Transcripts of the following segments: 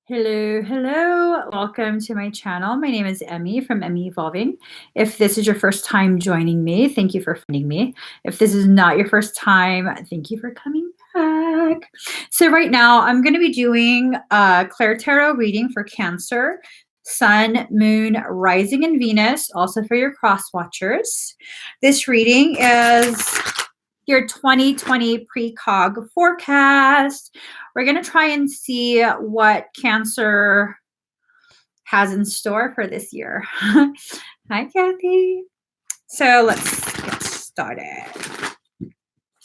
Hello, hello. Welcome to my channel. My name is Emmie from Emmie Evolving. If this is your first time joining me, thank you for finding me. If this is not your first time, thank you for coming back. So right now I'm going to be doing a ClairTarot reading for Cancer, Sun, Moon, Rising, and Venus, also for your cross watchers. This reading is your 2020 Precog forecast. We're going to try and see what Cancer has in store for this year. Hi, Kathy. So let's get started.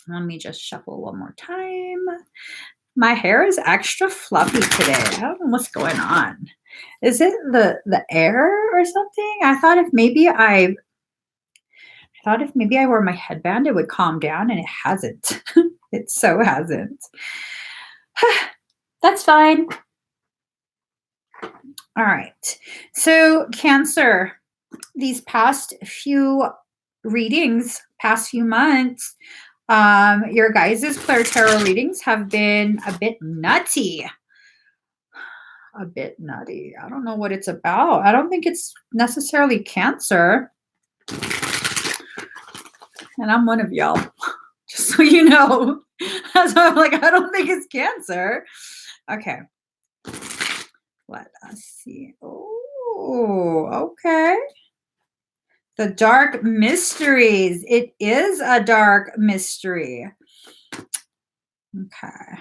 Let me just shuffle one more time. My hair is extra fluffy today. I don't know what's going on. Is it the air or something? I thought if maybe I wore my headband, it would calm down, and it hasn't. It so hasn't. That's fine. All right. So Cancer, these past few readings, past few months, your guys' ClairTarot readings have been a bit nutty. A bit nutty. I don't know what it's about. I don't think it's necessarily Cancer. And I'm one of y'all, just so you know. So I'm like, I don't think it's Cancer. Okay. Let us see. Oh, okay. The dark mysteries. It is a dark mystery. Okay.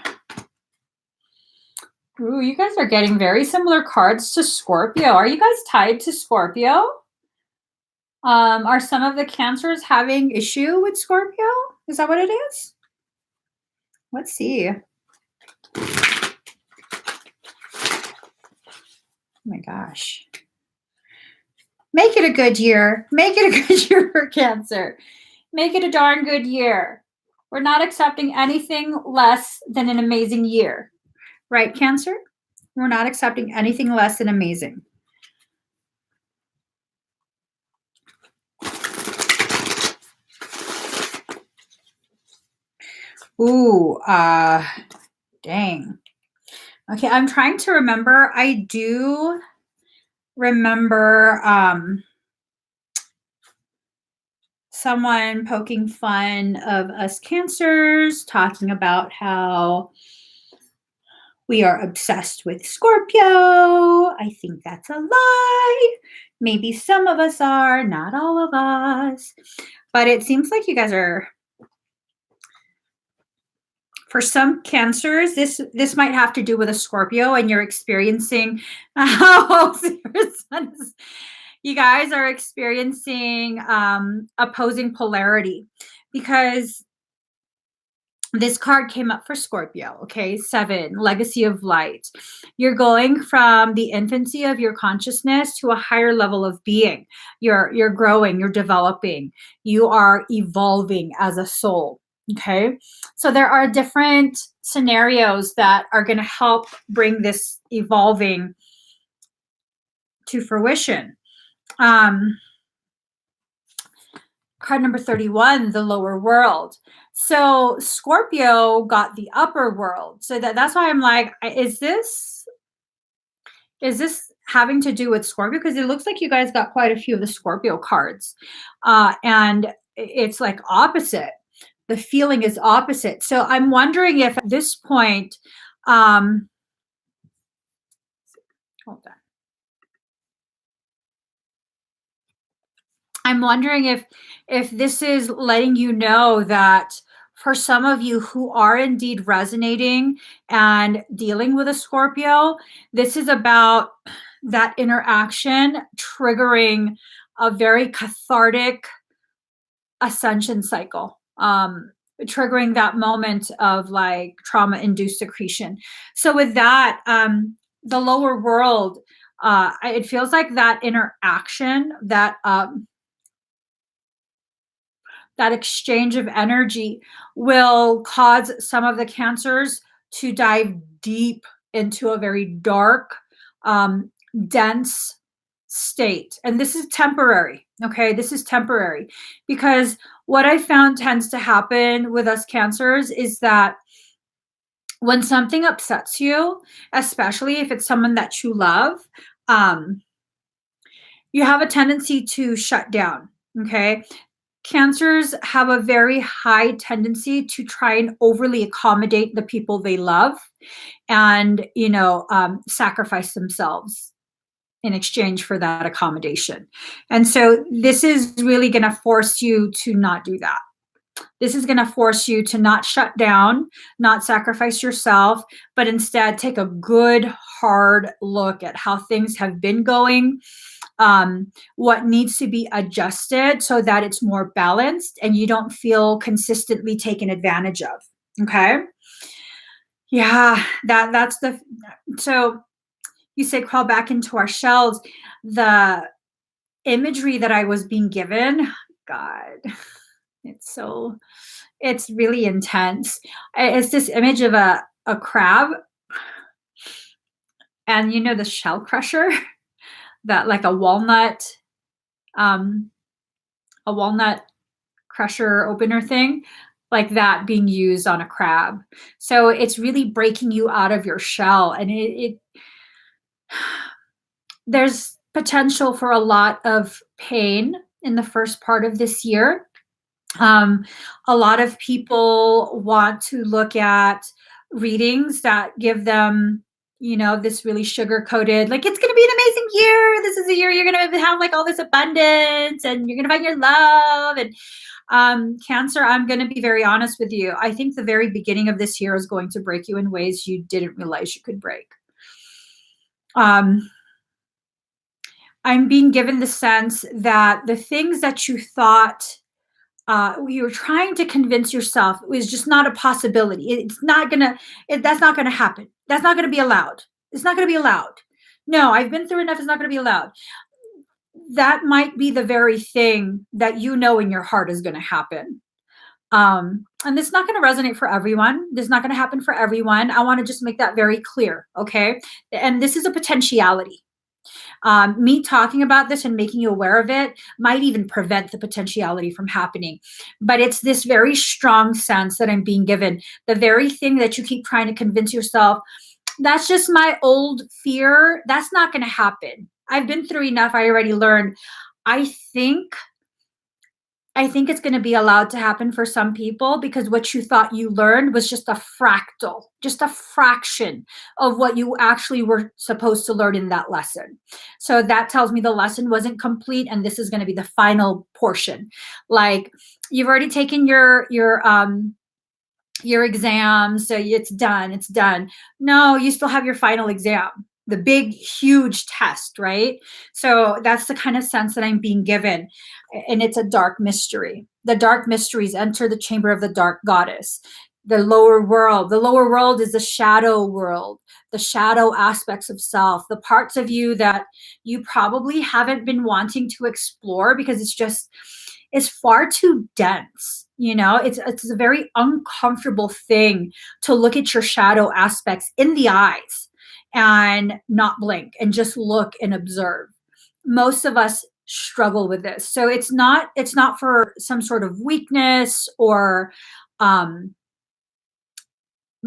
Ooh, you guys are getting very similar cards to Scorpio. Are you guys tied to Scorpio? Are some of the Cancers having issue with Scorpio? Is that what it is? Let's see. Oh my gosh. Make it a good year. Make it a good year for Cancer. Make it a darn good year. We're not accepting anything less than an amazing year. Right, Cancer? We're not accepting anything less than amazing. Ooh, dang. Okay, I'm trying to remember. I do remember someone poking fun of us Cancers, talking about how we are obsessed with Scorpio. I think that's a lie. Maybe some of us are, not all of us. But it seems like you guys are, for some Cancers, this might have to do with a Scorpio, and you're experiencing, you guys are experiencing opposing polarity, because this card came up for Scorpio, okay? 7, Legacy of Light. You're going from the infancy of your consciousness to a higher level of being. You're growing, you're developing, you are evolving as a soul, okay? So there are different scenarios that are going to help bring this evolving to fruition. Card number 31, the lower world. So Scorpio got the upper world. So that's why I'm like, is this having to do with Scorpio? Because it looks like you guys got quite a few of the Scorpio cards. And it's like opposite. The feeling is opposite. So I'm wondering if at this point, hold on. I'm wondering if this is letting you know that for some of you who are indeed resonating and dealing with a Scorpio, this is about that interaction triggering a very cathartic ascension cycle, triggering that moment of like trauma-induced secretion. So with that, the lower world, it feels like that interaction, that exchange of energy will cause some of the Cancers to dive deep into a very dark, dense state. And this is temporary, okay? This is temporary, because what I found tends to happen with us Cancers is that when something upsets you, especially if it's someone that you love, um, you have a tendency to shut down. Okay. Cancers have a very high tendency to try and overly accommodate the people they love and, sacrifice themselves in exchange for that accommodation. And so this is really going to force you to not do that. This is going to force you to not shut down, not sacrifice yourself, but instead take a good, hard look at how things have been going, what needs to be adjusted so that it's more balanced and you don't feel consistently taken advantage of. Okay. Yeah, that's the so you say crawl back into our shells. The imagery that I was being given, God, it's really intense. It's this image of a crab and the shell crusher that like um a walnut crusher opener thing, like that being used on a crab. So it's really breaking you out of your shell, and it there's potential for a lot of pain in the first part of this year. A lot of people want to look at readings that give them, this really sugar coated, like it's going to be an amazing year. This is a year you're going to have like all this abundance and you're going to find your love. And Cancer, I'm going to be very honest with you. I think the very beginning of this year is going to break you in ways you didn't realize you could break. I'm being given the sense that the things that you thought you were trying to convince yourself it was just not a possibility. It's not gonna. That's not gonna happen. That's not gonna be allowed. It's not gonna be allowed. No, I've been through enough. It's not gonna be allowed. That might be the very thing that in your heart is gonna happen. And it's not going to resonate for everyone. This is not going to happen for everyone. I want to just make that very clear. Okay. And this is a potentiality. Me talking about this and making you aware of it might even prevent the potentiality from happening. But it's this very strong sense that I'm being given. The very thing that you keep trying to convince yourself, that's just my old fear. That's not going to happen. I've been through enough. I already learned. I think it's going to be allowed to happen for some people because what you thought you learned was just a fractal, just a fraction of what you actually were supposed to learn in that lesson. So that tells me the lesson wasn't complete and this is going to be the final portion. Like you've already taken your exam, so it's done. No, you still have your final exam, the big huge test, right? So that's the kind of sense that I'm being given, and it's a dark mystery. The dark mysteries enter the chamber of the dark goddess. The lower world is the shadow world, the shadow aspects of self, the parts of you that you probably haven't been wanting to explore because it's far too dense. It's a very uncomfortable thing to look at your shadow aspects in the eyes and not blink and just look and observe. Most of us struggle with this. So it's not for some sort of weakness or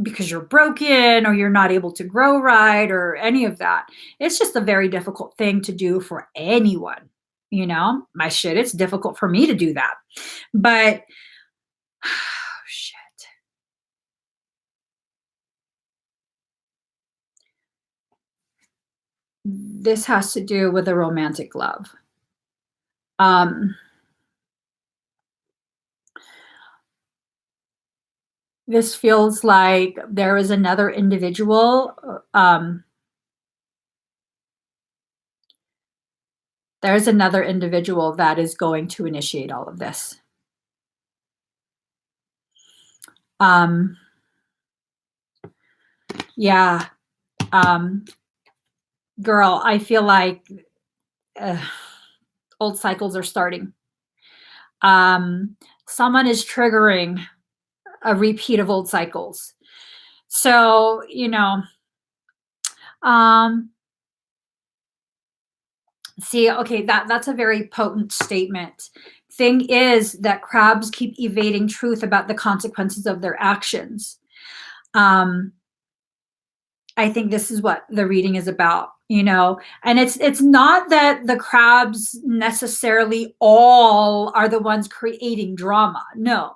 because you're broken or you're not able to grow right or any of that. It's just a very difficult thing to do for anyone. My shit, it's difficult for me to do that. But shit. This has to do with a romantic love. This feels like there is another individual. There's another individual that is going to initiate all of this. Yeah. Girl, I feel like old cycles are starting. Someone is triggering a repeat of old cycles. So, see, okay, that's a very potent statement. Thing is that crabs keep evading truth about the consequences of their actions. I think this is what the reading is about, and it's not that the crabs necessarily all are the ones creating drama. No.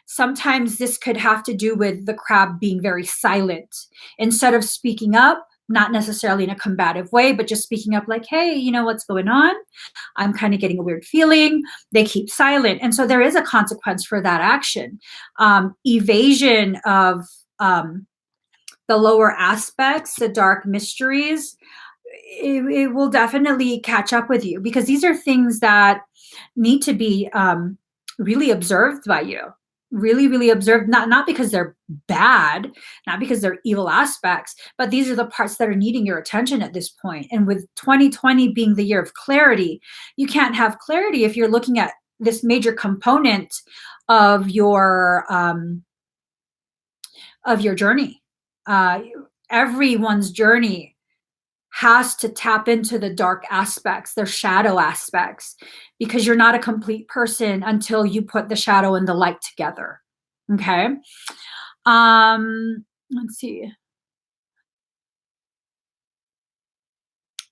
Sometimes this could have to do with the crab being very silent instead of speaking up, not necessarily in a combative way, but just speaking up like, hey, what's going on? I'm kind of getting a weird feeling. They keep silent. And so there is a consequence for that action. Evasion of the lower aspects, the dark mysteries, it will definitely catch up with you, because these are things that need to be really observed by you. Really, really observed, not because they're bad, not because they're evil aspects, but these are the parts that are needing your attention at this point. And with 2020 being the year of clarity, you can't have clarity if you're looking at this major component of your journey. Everyone's journey has to tap into the dark aspects, their shadow aspects, because you're not a complete person until you put the shadow and the light together. Okay. Let's see.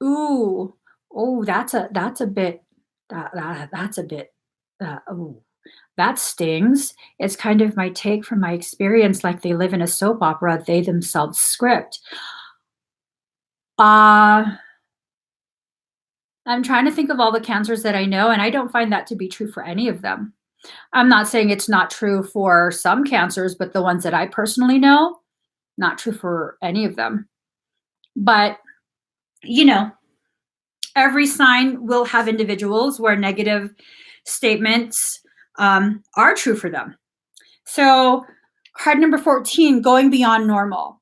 Ooh. Oh, that's a bit that's a bit oh, that stings. It's kind of my take from my experience, like they live in a soap opera, they themselves script. I'm trying to think of all the cancers that I know, and I don't find that to be true for any of them. I'm not saying it's not true for some cancers, but the ones that I personally know, not true for any of them. But, every sign will have individuals where negative statements are true for them. So, card number 14, going beyond normal.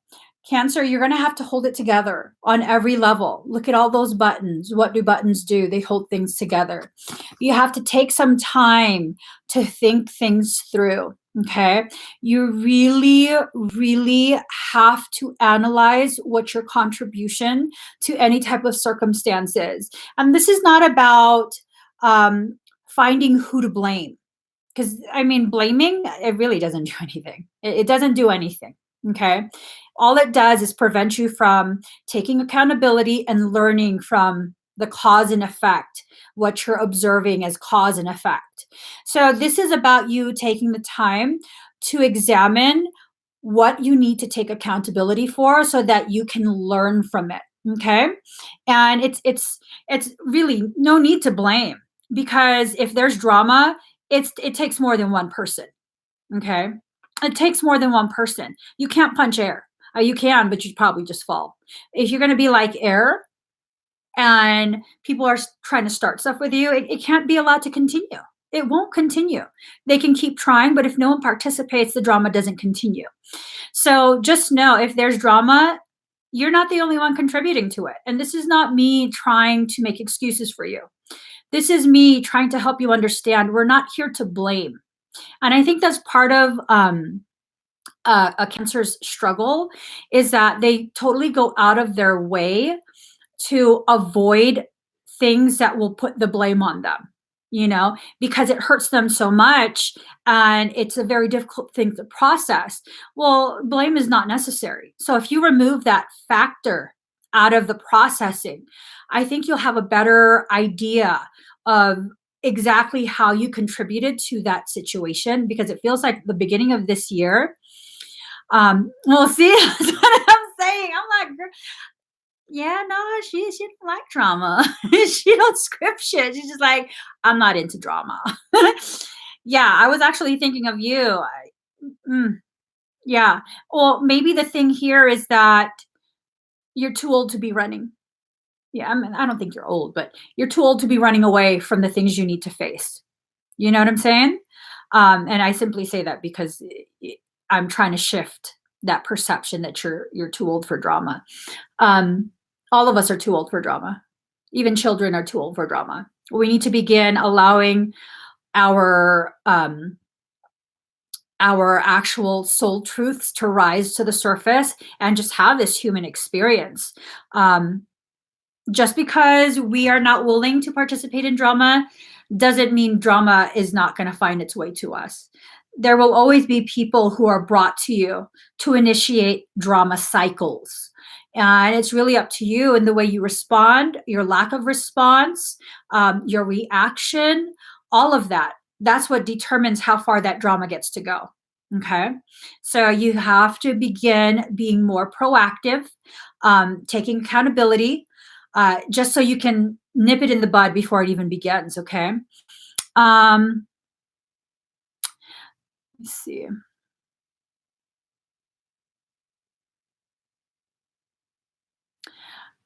Cancer, you're going to have to hold it together on every level. Look at all those buttons. What do buttons do? They hold things together. You have to take some time to think things through. Okay. You really, really have to analyze what your contribution to any type of circumstance is. And this is not about finding who to blame. Because, blaming, it really doesn't do anything. It doesn't do anything. Okay. All it does is prevent you from taking accountability and learning from the cause and effect, what you're observing as cause and effect. So this is about you taking the time to examine what you need to take accountability for so that you can learn from it. Okay. And it's really no need to blame, because if there's drama, it takes more than one person. Okay. It takes more than one person. You can't punch air. You can, but you'd probably just fall. If you're going to be like air and people are trying to start stuff with you, it can't be allowed to continue. It won't continue. They can keep trying, but if no one participates, the drama doesn't continue. So just know, if there's drama, you're not the only one contributing to it. And this is not me trying to make excuses for you. This is me trying to help you understand we're not here to blame. And I think that's part of a cancer's struggle, is that they totally go out of their way to avoid things that will put the blame on them, because it hurts them so much and it's a very difficult thing to process. Well, blame is not necessary. So if you remove that factor out of the processing, I think you'll have a better idea of exactly how you contributed to that situation, because it feels like the beginning of this year. Well, see, that's what I'm saying. I'm like, yeah, no, she didn't like drama. She don't script shit. She's just like, I'm not into drama. Yeah, I was actually thinking of you. Yeah. Well, maybe the thing here is that you're too old to be running. Yeah, I don't think you're old, but you're too old to be running away from the things you need to face. You know what I'm saying? And I simply say that because I'm trying to shift that perception that you're too old for drama. All of us are too old for drama. Even children are too old for drama. We need to begin allowing our actual soul truths to rise to the surface and just have this human experience. Just because we are not willing to participate in drama doesn't mean drama is not going to find its way to us. there will always be people who are brought to you to initiate drama cycles. And it's really up to you and the way you respond, your lack of response, your reaction, all of that. That's what determines how far that drama gets to go. Okay. So you have to begin being more proactive, taking accountability, just so you can nip it in the bud before it even begins. Okay. Let's see.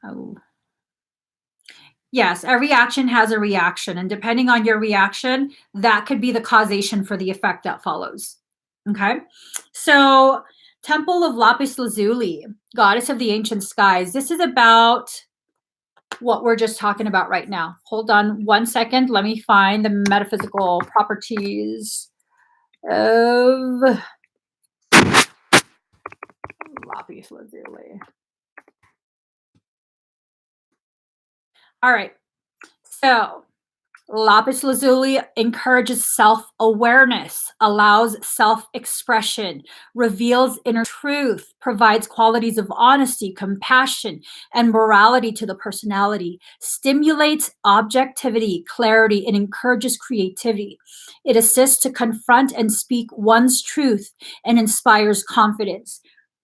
Oh. Yes, every action has a reaction, and depending on your reaction, that could be the causation for the effect that follows. Okay, so Temple of Lapis Lazuli, goddess of the ancient skies. This is about what we're just talking about right now. Hold on 1 second. Let me find the metaphysical properties of Lapis Lazuli. All right, so Lapis lazuli encourages self-awareness, allows self-expression, reveals inner truth, provides qualities of honesty, compassion, and morality to the personality, stimulates objectivity, clarity, and encourages creativity. It assists to confront and speak one's truth and inspires confidence.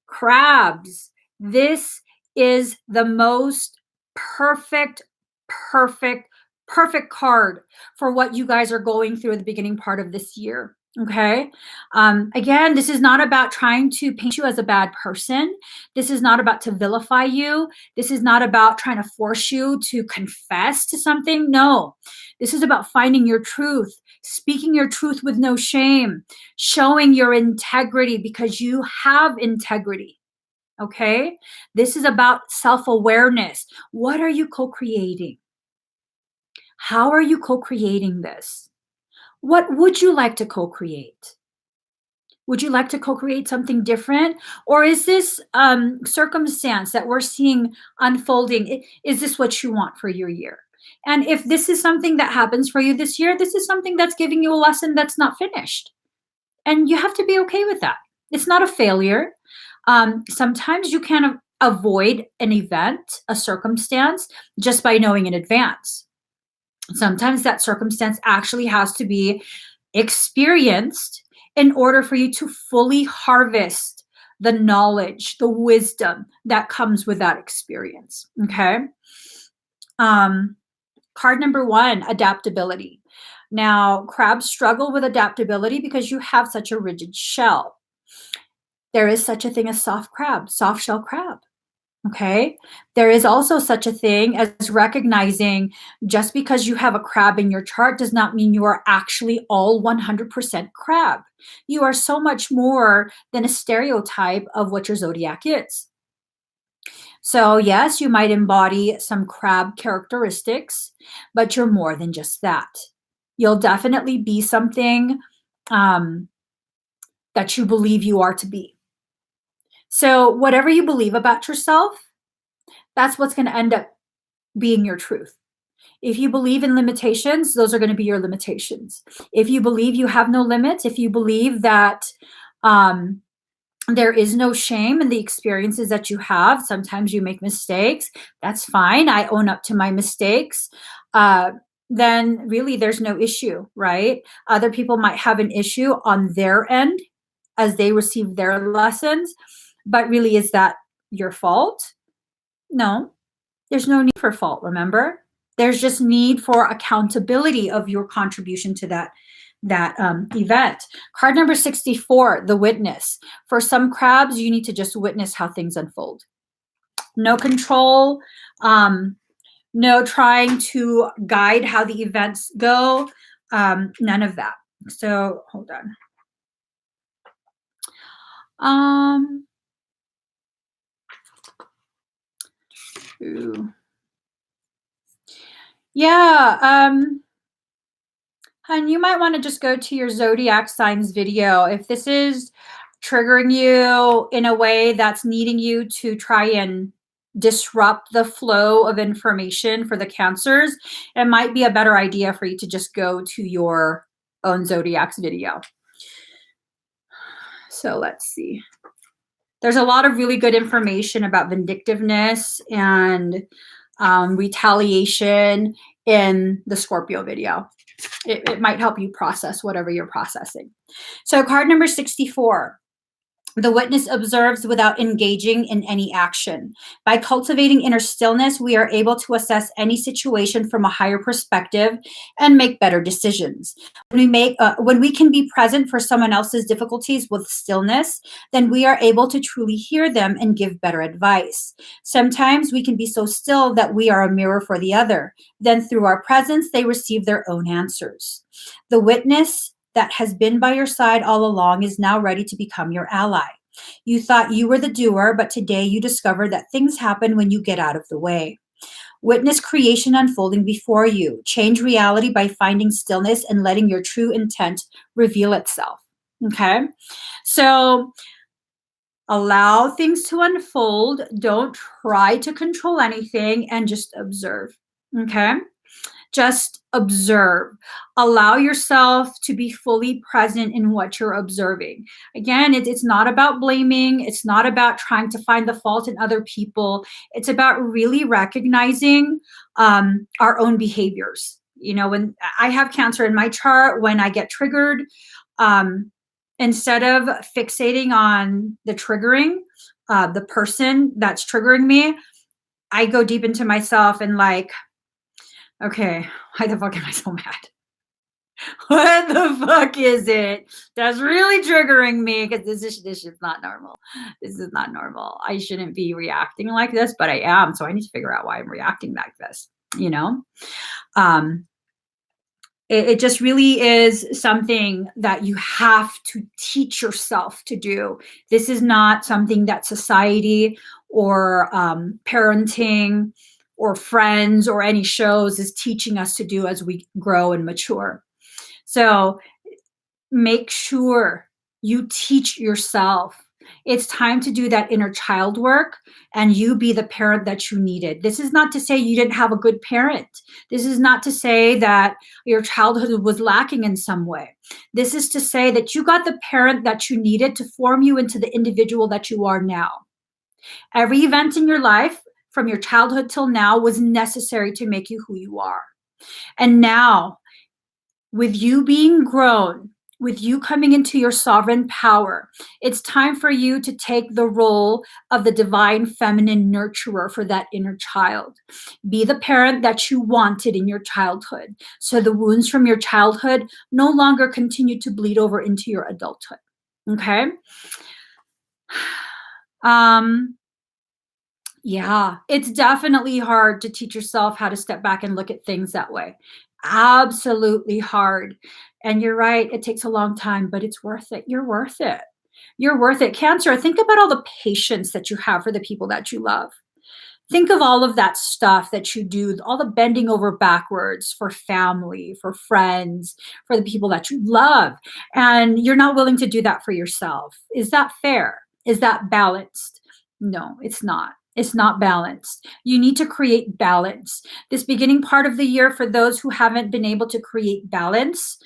Crabs, this is the most perfect, perfect perfect card for what you guys are going through at the beginning part of this year. Okay. Again, this is not about trying to paint you as a bad person. This is not about to vilify you. This is not about trying to force you to confess to something. No, this is about finding your truth, speaking your truth with no shame, showing your integrity because you have integrity. Okay. This is about self-awareness. What are you co-creating? How are you co-creating this? What would you like to co-create? Would you like to co-create something different? Or is this circumstance that we're seeing unfolding, is this what you want for your year? And if this is something that happens for you this year, this is something that's giving you a lesson that's not finished. And you have to be okay with that. It's not a failure. Sometimes you can avoid an event, a circumstance, just by knowing in advance. Sometimes that circumstance actually has to be experienced in order for you to fully harvest the knowledge, the wisdom that comes with that experience. Okay. Card number 1, adaptability. Now, crabs struggle with adaptability because you have such a rigid shell. There is such a thing as soft crab, soft shell crab. Okay. There is also such a thing as recognizing just because you have a crab in your chart does not mean you are actually all 100% crab. You are so much more than a stereotype of what your zodiac is. So, yes, you might embody some crab characteristics, but you're more than just that. You'll definitely be something that you believe you are to be. So, whatever you believe about yourself, that's what's going to end up being your truth. If you believe in limitations, those are going to be your limitations. If you believe you have no limits, if you believe that there is no shame in the experiences that you have, sometimes you make mistakes, that's fine. I own up to my mistakes. Then really there's no issue, right? Other people might have an issue on their end as they receive their lessons, but really is that your fault? No, there's no need for fault, remember? There's just need for accountability of your contribution to that event. Card number 64, the witness. For some crabs, you need to just witness how things unfold. No control, no trying to guide how the events go, none of that. So hold on. Ooh. Yeah, and you might want to just go to your zodiac signs video. If this is triggering you in a way that's needing you to try and disrupt the flow of information for the Cancers, it might be a better idea for you to just go to your own zodiac's video. So let's see. There's a lot of really good information about vindictiveness and retaliation in the Scorpio video. It might help you process whatever you're processing. So card number 64. The witness observes without engaging in any action. By cultivating inner stillness, we are able to assess any situation from a higher perspective and make better decisions. When we can be present for someone else's difficulties with stillness, then we are able to truly hear them and give better advice. Sometimes we can be so still that we are a mirror for the other. Then through our presence, they receive their own answers. The witness that has been by your side all along is now ready to become your ally. You thought you were the doer, but today you discover that things happen when you get out of the way. Witness creation unfolding before you. Change reality by finding stillness and letting your true intent reveal itself. Okay? So allow things to unfold. Don't try to control anything and just observe. Okay? Just observe. Allow yourself to be fully present in what you're observing. Again, it's not about blaming. It's not about trying to find the fault in other people. It's about really recognizing our own behaviors. You know, when I have Cancer in my chart, when I get triggered, instead of fixating on the triggering, the person that's triggering me, I go deep into myself and like, okay, why the fuck am I so mad? What the fuck is it that's really triggering me? Because this is not normal. This is not normal. I shouldn't be reacting like this, but I am. So I need to figure out why I'm reacting like this, you know? It just really is something that you have to teach yourself to do. This is not something that society or parenting or friends or any shows is teaching us to do as we grow and mature. So make sure you teach yourself. It's time to do that inner child work and you be the parent that you needed. This is not to say you didn't have a good parent. This is not to say that your childhood was lacking in some way. This is to say that you got the parent that you needed to form you into the individual that you are now. Every event in your life from your childhood till now was necessary to make you who you are. And now, with you being grown, with you coming into your sovereign power, it's time for you to take the role of the divine feminine nurturer for that inner child. Be the parent that you wanted in your childhood, so the wounds from your childhood no longer continue to bleed over into your adulthood. Okay? Yeah, it's definitely hard to teach yourself how to step back and look at things that way. Absolutely hard. And you're right, it takes a long time, but it's worth it. You're worth it. You're worth it. Cancer, think about all the patience that you have for the people that you love. Think of all of that stuff that you do, all the bending over backwards for family, for friends, for the people that you love. And you're not willing to do that for yourself. Is that fair? Is that balanced? No, it's not. It's not balanced. You need to create balance. This beginning part of the year, for those who haven't been able to create balance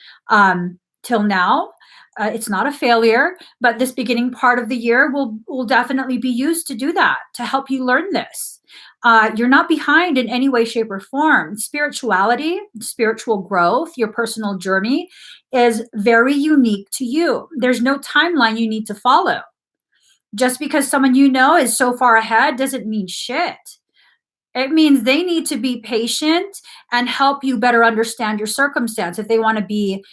till now, it's not a failure, but this beginning part of the year will definitely be used to do that, to help you learn this. You're not behind in any way, shape, or form. Spirituality, spiritual growth, your personal journey is very unique to you. There's no timeline you need to follow. Just because someone you know is so far ahead doesn't mean shit. It means they need to be patient and help you better understand your circumstance if they want to be,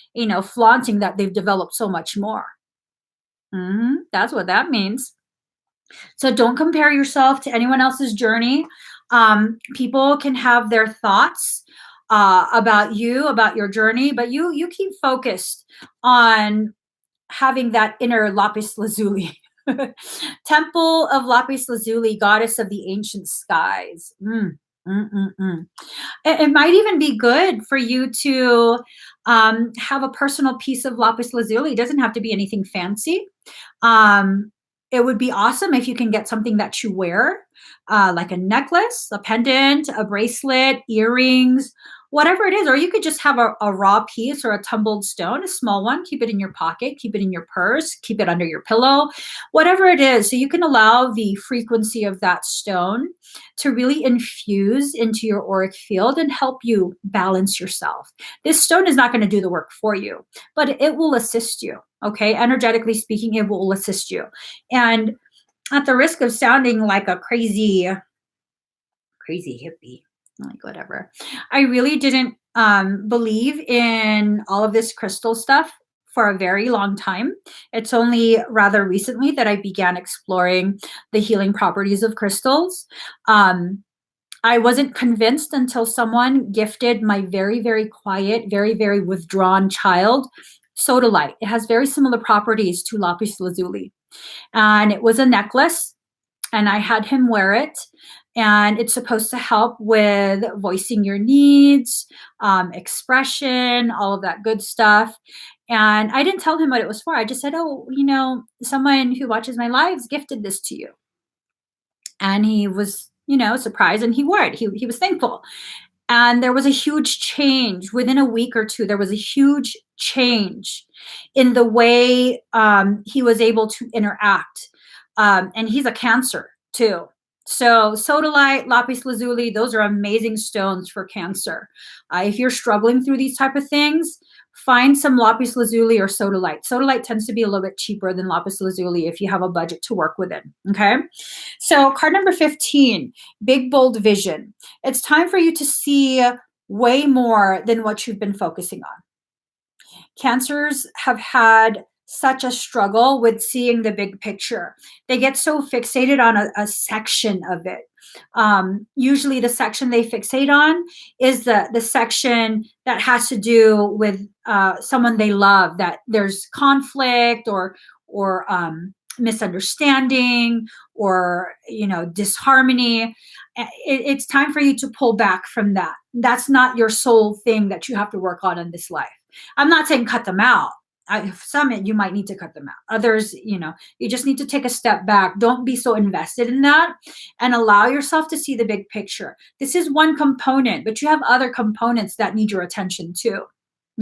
flaunting that they've developed so much more. That's what that means. So don't compare yourself to anyone else's journey. People can have their thoughts about you, about your journey, but you keep focused on having that inner Lapis lazuli. Temple of Lapis lazuli, goddess of the ancient skies. It might even be good for you to have a personal piece of Lapis lazuli. It doesn't have to be anything fancy. It would be awesome if you can get something that you wear, like a necklace, a pendant, a bracelet, earrings, whatever it is. Or you could just have a raw piece or a tumbled stone, a small one, keep it in your pocket, keep it in your purse, keep it under your pillow, whatever it is. So you can allow the frequency of that stone to really infuse into your auric field and help you balance yourself. This stone is not going to do the work for you, but it will assist you. Okay. Energetically speaking, it will assist you. And at the risk of sounding like a crazy hippie, like whatever, I really didn't believe in all of this crystal stuff for a very long time. It's only rather recently that I began exploring the healing properties of crystals. I wasn't convinced until someone gifted my very, very quiet, very, very withdrawn child sodalite. It has very similar properties to lapis lazuli. And it was a necklace, and I had him wear it. And it's supposed to help with voicing your needs, expression, all of that good stuff. And I didn't tell him what it was for. I just said, oh, someone who watches my lives gifted this to you. And he was, surprised, and he wore it. He was thankful. And there was a huge change within a week or two. There was a huge change in the way he was able to interact. And he's a Cancer too. So sodalite, lapis lazuli, those are amazing stones for Cancer. If you're struggling through these type of things, find some lapis lazuli or sodalite. Sodalite tends to be a little bit cheaper than lapis lazuli if you have a budget to work within. Okay. So card number 15, big, bold vision. It's time for you to see way more than what you've been focusing on. Cancers have had such a struggle with seeing the big picture. They get so fixated on a section of it. Usually the section they fixate on is the section that has to do with someone they love, that there's conflict or misunderstanding or disharmony. It's time for you to pull back from that. That's not your sole thing that you have to work on in this life. I'm not saying cut them out. Some you might need to cut them out. Others, you just need to take a step back. Don't be so invested in that, and allow yourself to see the big picture. This is one component, but you have other components that need your attention too.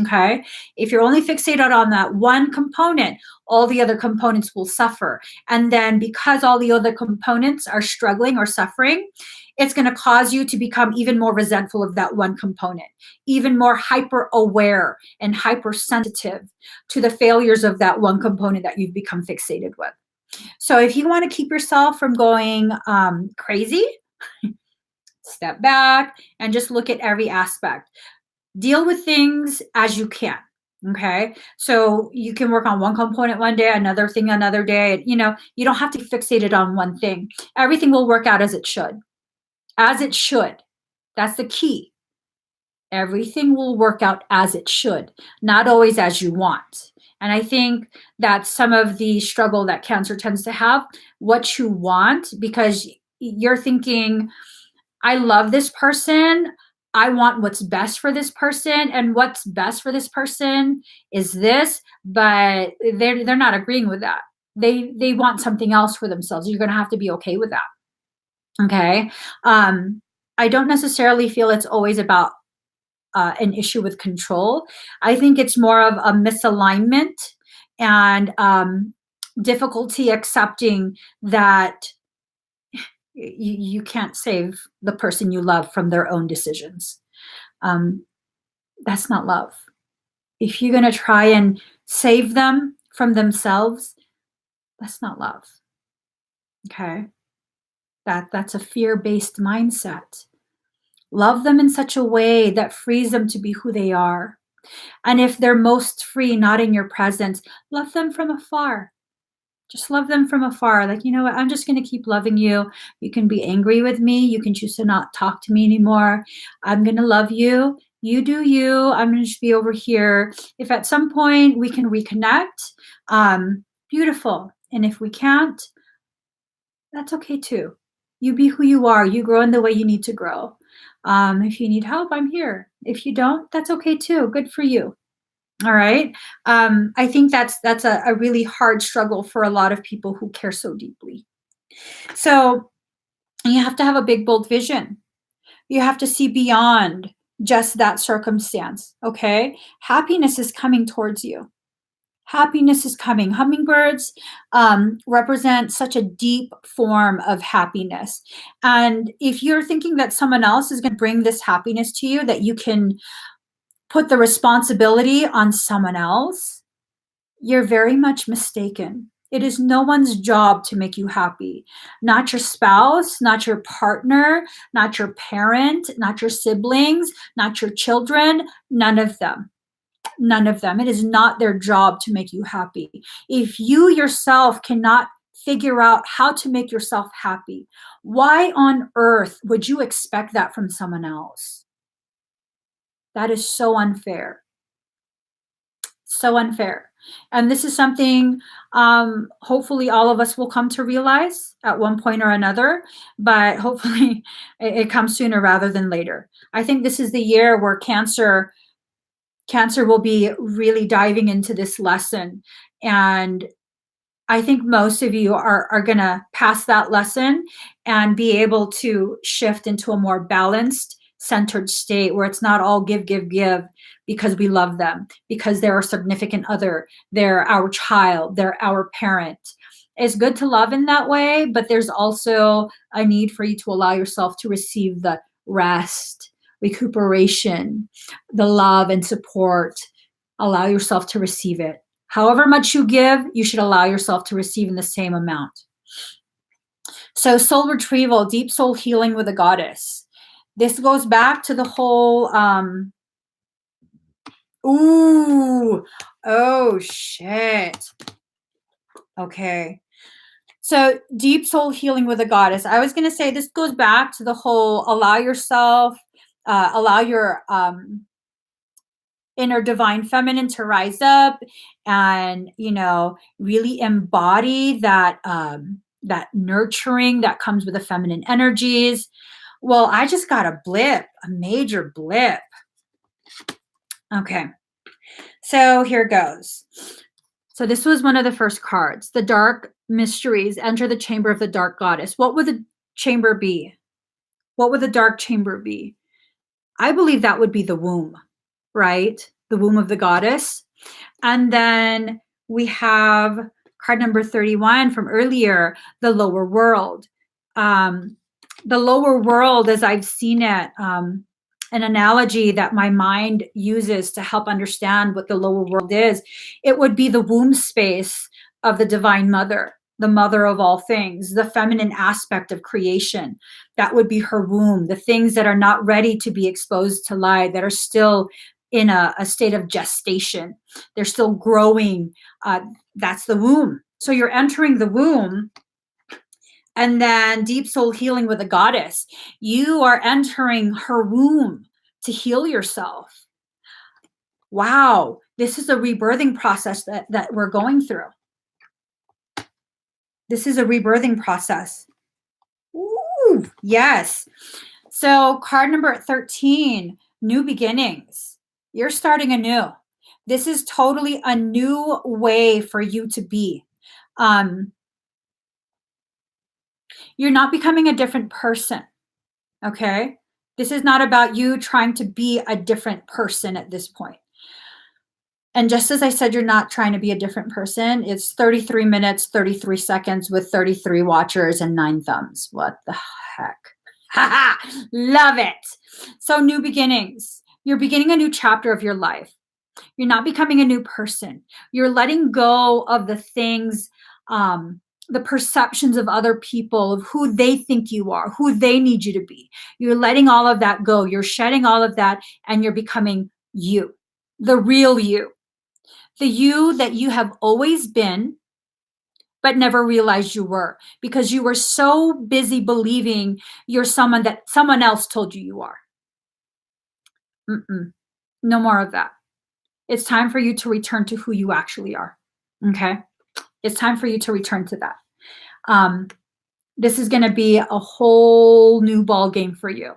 Okay. If you're only fixated on that one component, all the other components will suffer. And then because all the other components are struggling or suffering, it's going to cause you to become even more resentful of that one component, even more hyper aware and hypersensitive to the failures of that one component that you've become fixated with. So if you want to keep yourself from going crazy, step back and just look at every aspect. Deal with things as you can. Okay. So you can work on one component one day, another thing another day. You don't have to be fixated on one thing. Everything will work out as it should. As it should. That's the key. Everything will work out as it should, not always as you want. And I think that's some of the struggle that Cancer tends to have, what you want, because you're thinking, I love this person. I want what's best for this person, and what's best for this person is this, but they're not agreeing with that. They want something else for themselves. You're going to have to be okay with that. Okay. I don't necessarily feel it's always about an issue with control. I think it's more of a misalignment and difficulty accepting that you can't save the person you love from their own decisions. That's not love. If you're going to try and save them from themselves, that's not love. Okay. That's a fear-based mindset. Love them in such a way that frees them to be who they are. And if they're most free, not in your presence, love them from afar. Just love them from afar. Like, you know what? I'm just going to keep loving you. You can be angry with me. You can choose to not talk to me anymore. I'm going to love you. You do you. I'm going to just be over here. If at some point we can reconnect, beautiful. And if we can't, that's okay too. You be who you are. You grow in the way you need to grow. If you need help, I'm here. If you don't, that's okay too. Good for you. All right. I think that's a really hard struggle for a lot of people who care so deeply. So you have to have a big, bold vision. You have to see beyond just that circumstance. Okay. Happiness is coming towards you. Happiness is coming. Hummingbirds represent such a deep form of happiness. And if you're thinking that someone else is going to bring this happiness to you, that you can put the responsibility on someone else, you're very much mistaken. It is no one's job to make you happy. Not your spouse, not your partner, not your parent, not your siblings, not your children, none of them. None of them. It is not their job to make you happy. If you yourself cannot figure out how to make yourself happy, why on earth would you expect that from someone else? That is so unfair. So unfair. And this is something hopefully all of us will come to realize at one point or another, but hopefully it comes sooner rather than later. I think this is the year where Cancer will be really diving into this lesson. And I think most of you are going to pass that lesson and be able to shift into a more balanced, centered state where it's not all give, give, give because we love them, because they're our significant other, they're our child, they're our parent. It's good to love in that way, but there's also a need for you to allow yourself to receive the rest, recuperation, the love and support. Allow yourself to receive it. However much you give, you should allow yourself to receive in the same amount. So soul retrieval, deep soul healing with a goddess. This goes back to the whole, oh shit. Okay. So deep soul healing with a goddess. I was going to say this goes back to the whole allow yourself, allow your inner divine feminine to rise up and, really embody that, that nurturing that comes with the feminine energies. Well, I just got a blip, a major blip. Okay. So here goes. So this was one of the first cards. The dark mysteries enter the chamber of the dark goddess. What would the chamber be? What would the dark chamber be? I believe that would be the womb, right? The womb of the goddess. And then we have card number 31 from earlier, the lower world. The lower world, as I've seen it, an analogy that my mind uses to help understand what the lower world is, it would be the womb space of the divine mother, the mother of all things, the feminine aspect of creation. That would be her womb, the things that are not ready to be exposed to light, that are still in a state of gestation. They're still growing. That's the womb. So you're entering the womb. And then deep soul healing with a goddess. You are entering her womb to heal yourself. Wow. This is a rebirthing process that we're going through. This is a rebirthing process. Ooh, yes. So card number 13, new beginnings. You're starting anew. This is totally a new way for you to be. You're not becoming a different person, okay? This is not about you trying to be a different person at this point. And just as I said, you're not trying to be a different person. It's 33 minutes, 33 seconds with 33 watchers and 9 thumbs. What the heck? Love it. So new beginnings. You're beginning a new chapter of your life. You're not becoming a new person. You're letting go of the things, the perceptions of other people, of who they think you are, who they need you to be. You're letting all of that go. You're shedding all of that, and you're becoming you, the real you, the you that you have always been, but never realized you were, because you were so busy believing you're someone that someone else told you you are. No more of that. It's time for you to return to who you actually are. Okay? It's time for you to return to that. This is going to be a whole new ball game for you.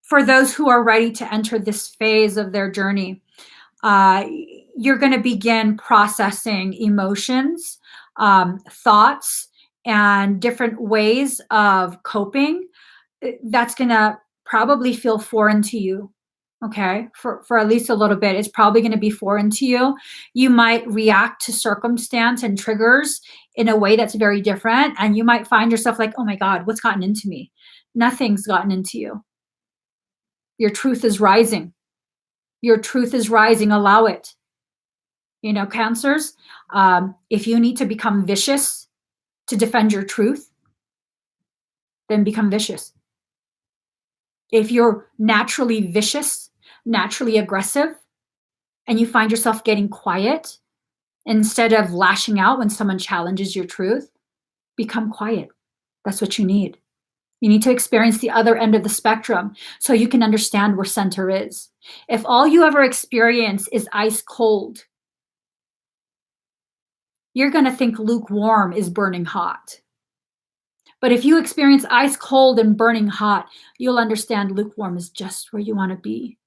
For those who are ready to enter this phase of their journey, you're going to begin processing emotions, thoughts, and different ways of coping. That's going to probably feel foreign to you. Okay, for at least a little bit, it's probably going to be foreign to you. You might react to circumstance and triggers in a way that's very different, and you might find yourself like, oh my God, what's gotten into me? Nothing's gotten into you. Your truth is rising. Your truth is rising. Allow it. Cancers, if you need to become vicious to defend your truth, then become vicious. If you're naturally vicious, naturally aggressive, and you find yourself getting quiet instead of lashing out when someone challenges your truth, become quiet. That's what you need. You need to experience the other end of the spectrum so you can understand where center is. If all you ever experience is ice cold, you're going to think lukewarm is burning hot. But if you experience ice cold and burning hot, you'll understand lukewarm is just where you want to be,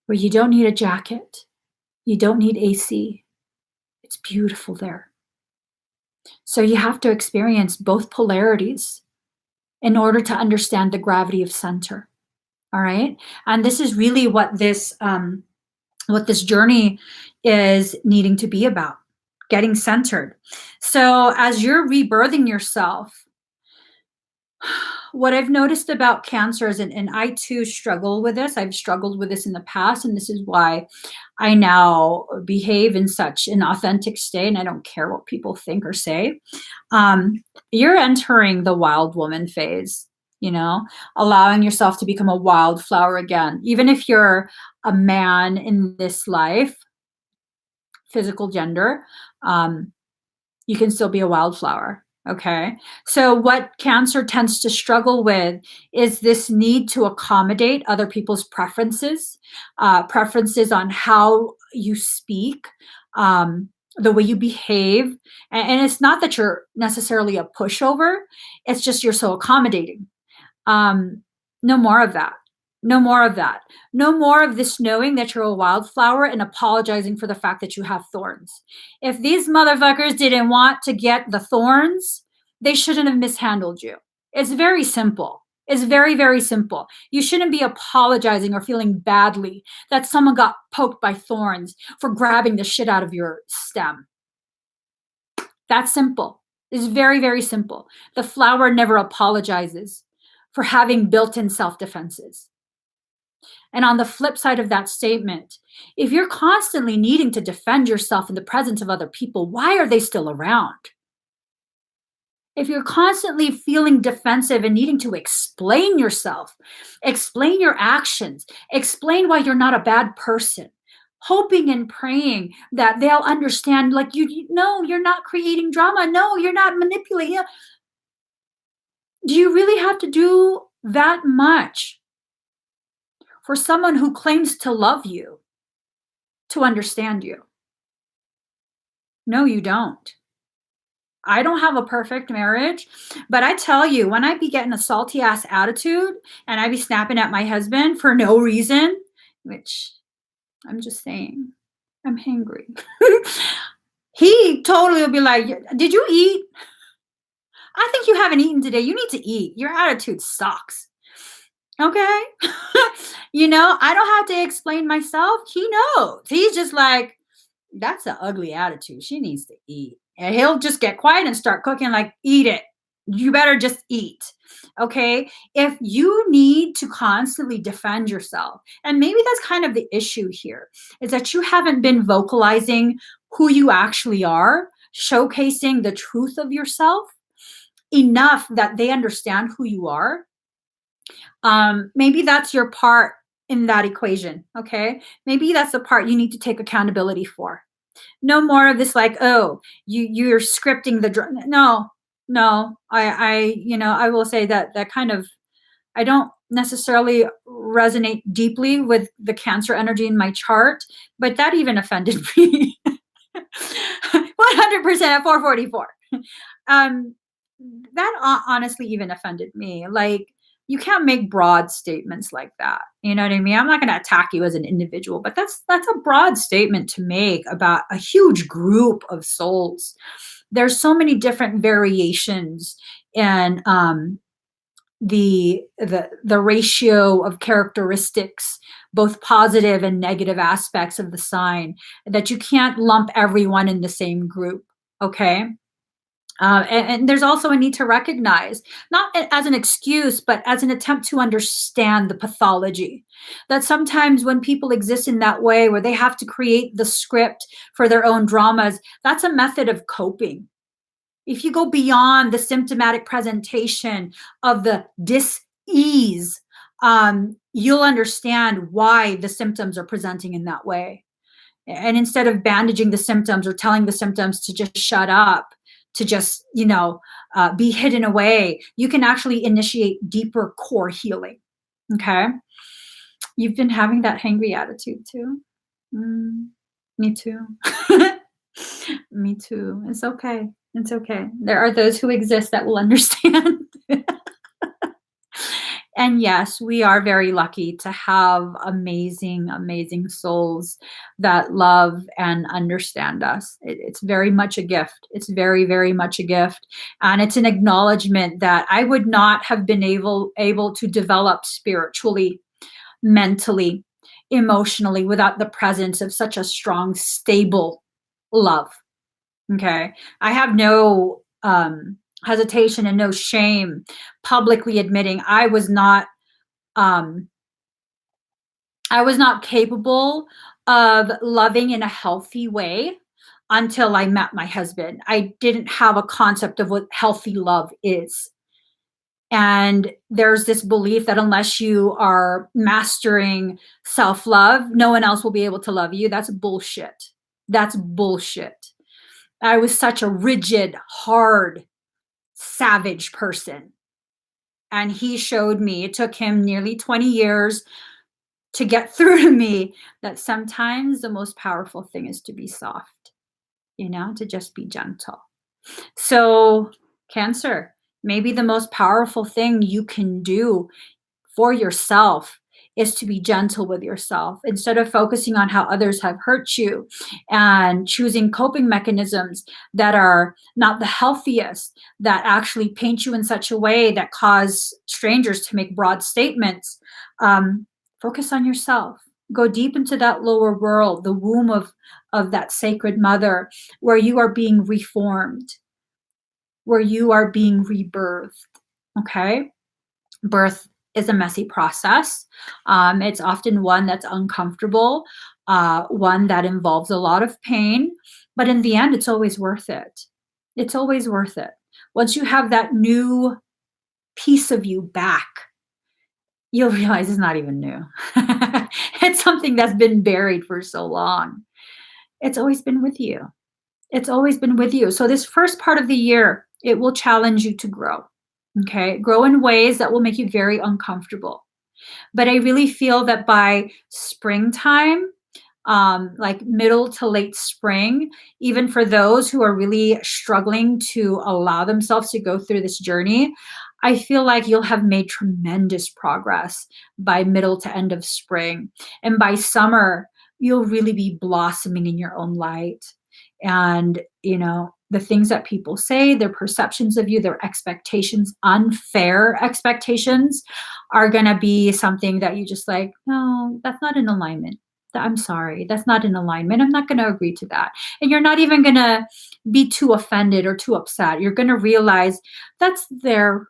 where you don't need a jacket, you don't need AC. It's beautiful there. So you have to experience both polarities in order to understand the gravity of center. All right. And this is really what this journey is needing to be about, getting centered. So as you're rebirthing yourself, what I've noticed about cancers, and I too struggle with this, I've struggled with this in the past, and this is why I now behave in such an authentic state, and I don't care what people think or say. You're entering the wild woman phase, allowing yourself to become a wildflower again. Even if you're a man in this life, physical gender, you can still be a wildflower. Okay. So what Cancer tends to struggle with is this need to accommodate other people's preferences, preferences on how you speak, the way you behave. And it's not that you're necessarily a pushover. It's just you're so accommodating. No more of that. No more of that. No more of this knowing that you're a wildflower and apologizing for the fact that you have thorns. If these motherfuckers didn't want to get the thorns, they shouldn't have mishandled you. It's very simple. It's very, very simple. You shouldn't be apologizing or feeling badly that someone got poked by thorns for grabbing the shit out of your stem. That's simple. It's very, very simple. The flower never apologizes for having built-in self-defenses. And on the flip side of that statement, if you're constantly needing to defend yourself in the presence of other people, why are they still around? If you're constantly feeling defensive and needing to explain yourself, explain your actions, explain why you're not a bad person, hoping and praying that they'll understand, like, no, you're not creating drama. No, you're not manipulating. Do you really have to do that much for someone who claims to love you to understand you? No, you don't. I don't have a perfect marriage, but I tell you, when I be getting a salty ass attitude and I be snapping at my husband for no reason, which I'm just saying, I'm hangry. He totally will be like, did you eat? I think you haven't eaten today. You need to eat. Your attitude sucks. Okay. I don't have to explain myself. He knows. He's just like, that's an ugly attitude. She needs to eat. And he'll just get quiet and start cooking, like, eat it. You better just eat. Okay. If you need to constantly defend yourself, and maybe that's kind of the issue here, is that you haven't been vocalizing who you actually are, showcasing the truth of yourself enough that they understand who you are. Maybe that's your part in that equation. Okay. Maybe that's the part you need to take accountability for. No more of this, like, oh, you're scripting the no. I will say that kind of, I don't necessarily resonate deeply with the Cancer energy in my chart, but that even offended me. 100% at 444. That honestly even offended me. Like, you can't make broad statements like that. You know what I mean? I'm not going to attack you as an individual, but that's a broad statement to make about a huge group of souls. There's so many different variations in the ratio of characteristics, both positive and negative aspects of the sign, that you can't lump everyone in the same group. Okay. And there's also a need to recognize, not as an excuse, but as an attempt to understand the pathology. That sometimes when people exist in that way, where they have to create the script for their own dramas, that's a method of coping. If you go beyond the symptomatic presentation of the dis-ease, you'll understand why the symptoms are presenting in that way. And instead of bandaging the symptoms or telling the symptoms to just shut up, to just, be hidden away, you can actually initiate deeper core healing. Okay. You've been having that hangry attitude too. Me too. Me too. It's okay. It's okay. There are those who exist that will understand. And yes, we are very lucky to have amazing, amazing souls that love and understand us. It's very much a gift. It's very, very much a gift. And it's an acknowledgement that I would not have been able to develop spiritually, mentally, emotionally without the presence of such a strong, stable love. Okay. I have no hesitation and no shame publicly admitting um, I was not capable of loving in a healthy way until I met my husband. I didn't have a concept of what healthy love is. And there's this belief that unless you are mastering self-love, no one else will be able to love you. That's bullshit. That's bullshit. I was such a rigid, hard, savage person. And he showed me, it took him nearly 20 years to get through to me, that sometimes the most powerful thing is to be soft, to just be gentle. So, Cancer, maybe the most powerful thing you can do for yourself is to be gentle with yourself instead of focusing on how others have hurt you and choosing coping mechanisms that are not the healthiest, that actually paint you in such a way that cause strangers to make broad statements. Focus on yourself. Go deep into that lower world, the womb of that sacred mother, where you are being reformed, where you are being rebirthed. Okay? Birth is a messy process. It's often one that's uncomfortable, one that involves a lot of pain, but in the end, it's always worth it. It's always worth it. Once you have that new piece of you back, you'll realize it's not even new. It's something that's been buried for so long. It's always been with you. It's always been with you. So this first part of the year, it will challenge you to grow. Okay, grow in ways that will make you very uncomfortable. But I really feel that by springtime, like middle to late spring, even for those who are really struggling to allow themselves to go through this journey, I feel like you'll have made tremendous progress by middle to end of spring. And by summer, you'll really be blossoming in your own light. And, the things that people say, their perceptions of you, their expectations, unfair expectations, are going to be something that you just like, no, that's not in alignment. I'm sorry, that's not in alignment. I'm not going to agree to that. And you're not even going to be too offended or too upset. You're going to realize that's their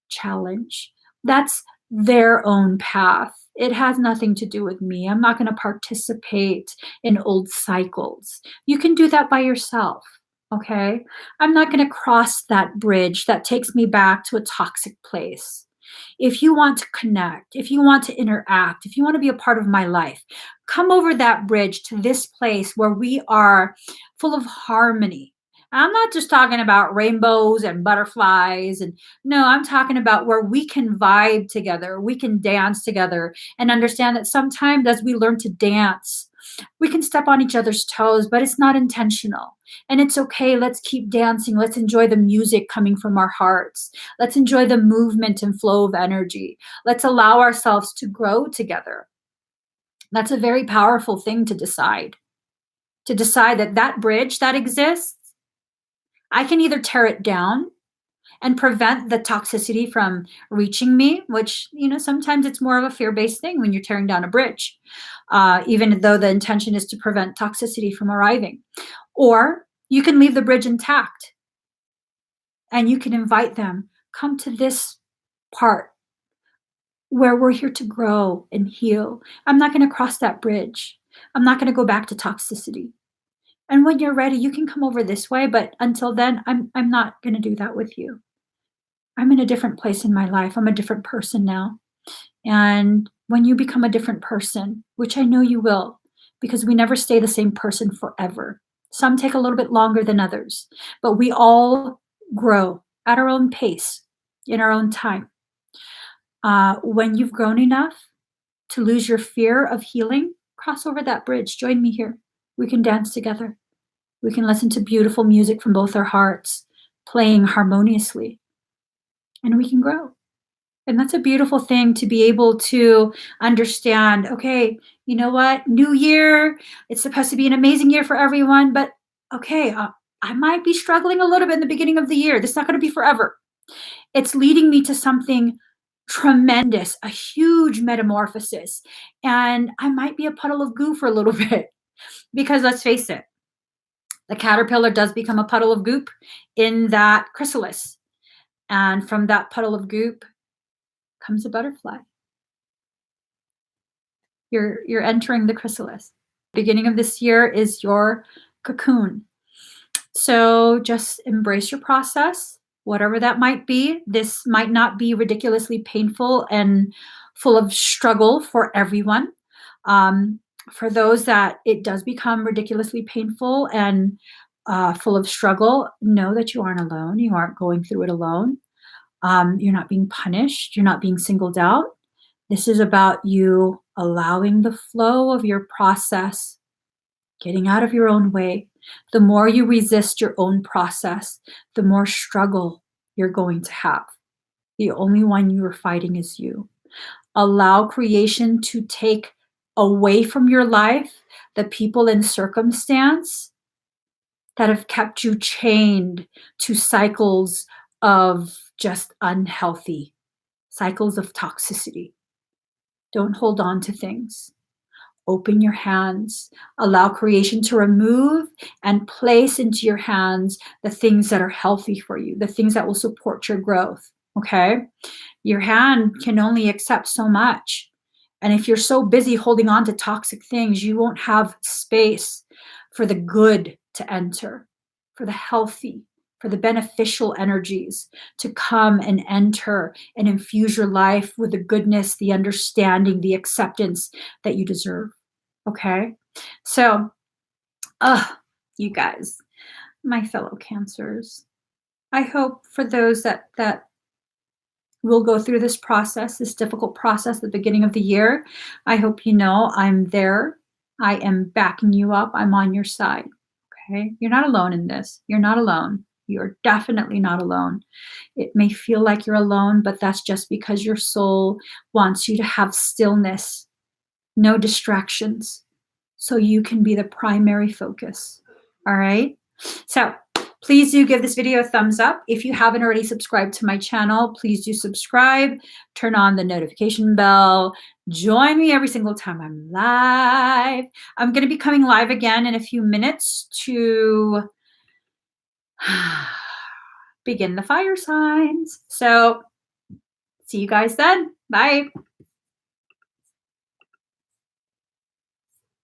challenge. That's their own path. It has nothing to do with me. I'm not going to participate in old cycles. You can do that by yourself. Okay. I'm not going to cross that bridge that takes me back to a toxic place. If you want to connect, if you want to interact, if you want to be a part of my life, come over that bridge to this place where we are full of harmony. I'm not just talking about rainbows and butterflies. And no, I'm talking about where we can vibe together, we can dance together, and understand that sometimes as we learn to dance, we can step on each other's toes, but it's not intentional. And it's okay. Let's keep dancing. Let's enjoy the music coming from our hearts. Let's enjoy the movement and flow of energy. Let's allow ourselves to grow together. That's a very powerful thing to decide that that bridge that exists, I can either tear it down and prevent the toxicity from reaching me, which, sometimes it's more of a fear-based thing when you're tearing down a bridge, even though the intention is to prevent toxicity from arriving. Or you can leave the bridge intact and you can invite them, come to this part where we're here to grow and heal. I'm not going to cross that bridge. I'm not going to go back to toxicity. And when you're ready, you can come over this way, but until then, I'm not going to do that with you. I'm in a different place in my life. I'm a different person now. And when you become a different person, which I know you will, because we never stay the same person forever. Some take a little bit longer than others, but we all grow at our own pace, in our own time. When you've grown enough to lose your fear of healing, cross over that bridge. Join me here. We can dance together. We can listen to beautiful music from both our hearts, playing harmoniously, and we can grow. And that's a beautiful thing, to be able to understand, okay, you know what? New year, it's supposed to be an amazing year for everyone, but okay, I might be struggling a little bit in the beginning of the year. This is not going to be forever. It's leading me to something tremendous, a huge metamorphosis. And I might be a puddle of goo for a little bit, because let's face it, the caterpillar does become a puddle of goop in that chrysalis. And from that puddle of goop comes a butterfly. You're entering the chrysalis. Beginning of this year is your cocoon. So just embrace your process, whatever that might be. This might not be ridiculously painful and full of struggle for everyone. For those that it does become ridiculously painful and full of struggle, know that you aren't alone. You aren't going through it alone. You're not being punished. You're not being singled out. This is about you allowing the flow of your process, getting out of your own way. The more you resist your own process, the more struggle you're going to have. The only one you are fighting is you. Allow creation to take away from your life the people and circumstance that have kept you chained to cycles of just unhealthy, cycles of toxicity. Don't hold on to things. Open your hands. Allow creation to remove and place into your hands the things that are healthy for you, the things that will support your growth. Okay? Your hand can only accept so much. And if you're so busy holding on to toxic things, you won't have space for the good to enter, for the healthy, for the beneficial energies to come and enter and infuse your life with the goodness, the understanding, the acceptance that you deserve. Okay? So, you guys, my fellow Cancers, I hope for those that will go through this process, this difficult process at the beginning of the year, I hope you know I'm there. I am backing you up. I'm on your side. Okay? You're not alone in this. You're not alone. You're definitely not alone. It may feel like you're alone, but that's just because your soul wants you to have stillness, no distractions, so you can be the primary focus. All right? So please do give this video a thumbs up. If you haven't already subscribed to my channel, please do subscribe. Turn on the notification bell. Join me every single time I'm live. I'm going to be coming live again in a few minutes to begin the fire signs. So see you guys then. Bye.